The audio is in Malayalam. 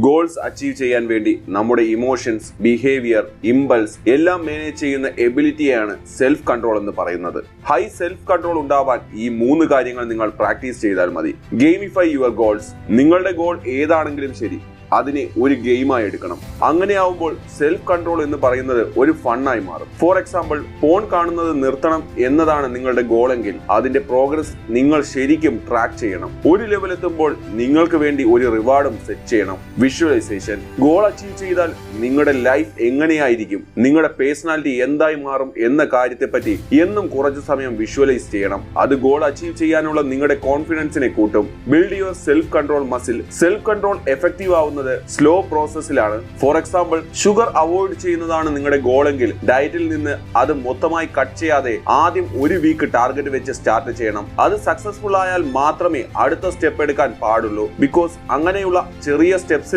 ഗോൾസ് അച്ചീവ് ചെയ്യാൻ വേണ്ടി നമ്മുടെ ഇമോഷൻസ്, ബിഹേവിയർ, ഇമ്പൾസ് എല്ലാം മാനേജ് ചെയ്യുന്ന എബിലിറ്റിയാണ് സെൽഫ് കൺട്രോൾ എന്ന് പറയുന്നത്. ഹൈ സെൽഫ് കൺട്രോൾ ഉണ്ടാവാൻ ഈ 3 കാര്യങ്ങൾ നിങ്ങൾ പ്രാക്ടീസ് ചെയ്താൽ മതി. ഗെയിമിഫൈ യുവർ ഗോൾസ്. നിങ്ങളുടെ ഗോൾ ഏതാണെങ്കിലും ശരി, അതിനെ ഒരു ഗെയിമായി എടുക്കണം. അങ്ങനെയാവുമ്പോൾ സെൽഫ് കൺട്രോൾ എന്ന് പറയുന്നത് ഒരു ഫണ്ണായി മാറും. ഫോർ എക്സാമ്പിൾ, ഫോൺ കാണുന്നത് നിർത്തണം എന്നതാണ് നിങ്ങളുടെ ഗോളെങ്കിൽ അതിന്റെ പ്രോഗ്രസ് നിങ്ങൾ ശരിക്കും ട്രാക്ക് ചെയ്യണം. ഒരു ലെവൽ എത്തുമ്പോൾ നിങ്ങൾക്ക് വേണ്ടി ഒരു റിവാർഡും സെറ്റ് ചെയ്യണം. വിഷ്വലൈസേഷൻ. ഗോൾ അച്ചീവ് ചെയ്താൽ നിങ്ങളുടെ ലൈഫ് എങ്ങനെയായിരിക്കും, നിങ്ങളുടെ പേഴ്സണാലിറ്റി എന്തായി മാറും എന്ന കാര്യത്തെപ്പറ്റി എന്നും കുറച്ച് സമയം വിഷ്വലൈസ് ചെയ്യണം. അത് ഗോൾ അച്ചീവ് ചെയ്യാനുള്ള നിങ്ങളുടെ കോൺഫിഡൻസിനെ കൂട്ടും. Build your self control muscle. Self control effective ആവുന്നത് സ്ലോ പ്രോസസ്സിലാണ്. ഫോർ എക്സാമ്പിൾ, ഷുഗർ അവോയ്ഡ് ചെയ്യുന്നതാണ് നിങ്ങളുടെ ഗോളെങ്കിൽ ഡയറ്റിൽ നിന്ന് അത് മൊത്തമായി കട്ട് ചെയ്യാതെ ആദ്യം ഒരു വീക്ക് ടാർഗറ്റ് വെച്ച് സ്റ്റാർട്ട് ചെയ്യണം. അത് സക്സസ്ഫുൾ ആയാൽ മാത്രമേ അടുത്ത സ്റ്റെപ്പ് എടുക്കാൻ പാടുള്ളൂ. ബിക്കോസ് അങ്ങനെയുള്ള ചെറിയ സ്റ്റെപ്സിൽ